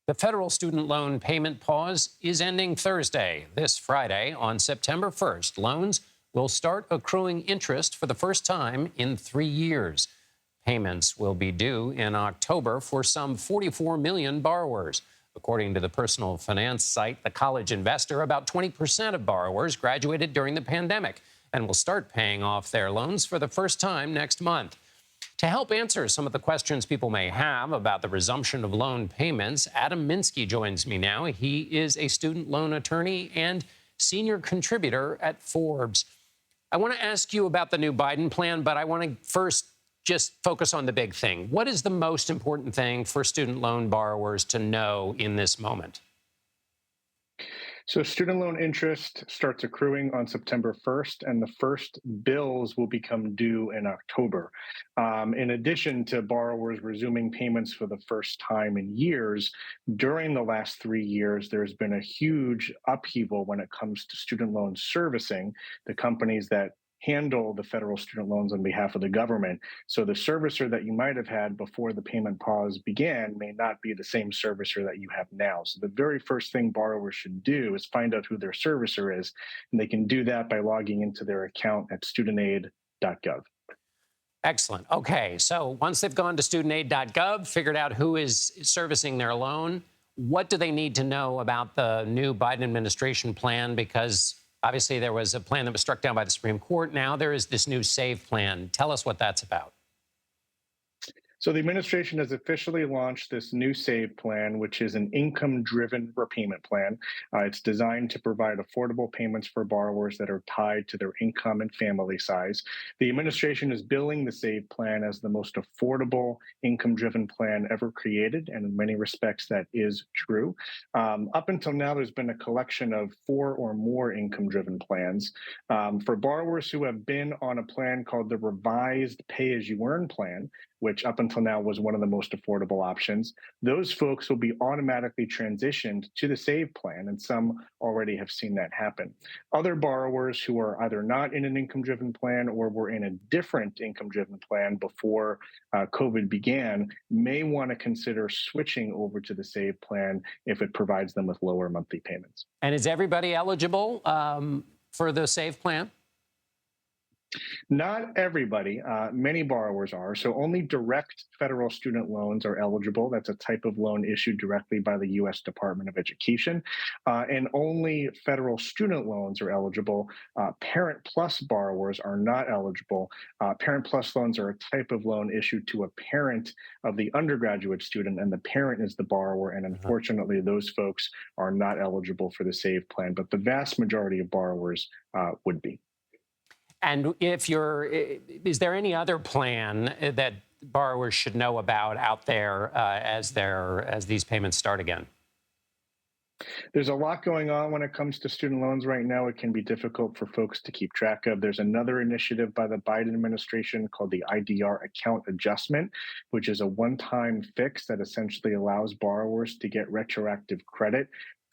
The federal student loan payment pause is ending Thursday. This Friday, on September 1st, loans will start accruing interest for the first time in 3 years. Payments will be due in October for some 44 million borrowers. According to the personal finance site The College Investor, about 20% of borrowers graduated during the pandemic and will start paying off their loans for the first time next month. To help answer some of the questions people may have about the resumption of loan payments, Adam Minsky joins me now. He is a student loan attorney and senior contributor at Forbes. I want to ask you about the new Biden plan, but I want to first just focus on the big thing. What is the most important thing for student loan borrowers to know in this moment? So student loan interest starts accruing on September 1st, and the first bills will become due in October. In addition to borrowers resuming payments for the first time in years, during the last 3 years, there's been a huge upheaval when it comes to student loan servicing, the companies that handle the federal student loans on behalf of the government. So the servicer that you might have had before the payment pause began may not be the same servicer that you have now. So the very first thing borrowers should do is find out who their servicer is, and they can do that by logging into their account at studentaid.gov. Excellent. Okay, so once they've gone to studentaid.gov, figured out who is servicing their loan, what do they need to know about the new Biden administration plan? Because obviously, there was a plan that was struck down by the Supreme Court. Now there is this new SAVE plan. Tell us what that's about. So the administration has officially launched this new SAVE plan, which is an income-driven repayment plan. It's designed to provide affordable payments for borrowers that are tied to their income and family size. The administration is billing the SAVE plan as the most affordable income-driven plan ever created, and in many respects, that is true. Up until now, there's been a collection of 4 or more income-driven plans. For borrowers who have been on a plan called the Revised Pay-as-you-earn plan, which up until now was one of the most affordable options, those folks will be automatically transitioned to the SAVE plan, and some already have seen that happen. Other borrowers who are either not in an income-driven plan or were in a different income-driven plan before COVID began may want to consider switching over to the SAVE plan if it provides them with lower monthly payments. And is everybody eligible for the SAVE plan? Not everybody, many borrowers are. So only direct federal student loans are eligible. That's a type of loan issued directly by the U.S. Department of Education. And only federal student loans are eligible. Parent Plus borrowers are not eligible. Parent Plus loans are a type of loan issued to a parent of the undergraduate student, and the parent is the borrower. And unfortunately, those folks are not eligible for the SAVE plan, but the vast majority of borrowers would be. And is there any other plan that borrowers should know about out there as these payments start again? There's a lot going on when it comes to student loans right now. It can be difficult for folks to keep track of. There's another initiative by the Biden administration called the IDR account adjustment, which is a one-time fix that essentially allows borrowers to get retroactive credit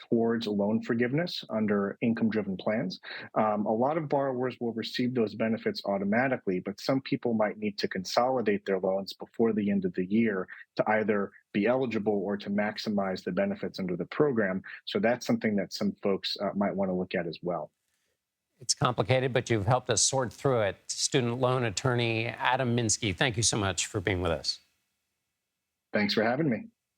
towards loan forgiveness under income-driven plans. A lot of borrowers will receive those benefits automatically, but some people might need to consolidate their loans before the end of the year to either be eligible or to maximize the benefits under the program. So that's something that some folks might want to look at as well. It's complicated, but you've helped us sort through it. Student loan attorney Adam Minsky, thank you so much for being with us. Thanks for having me.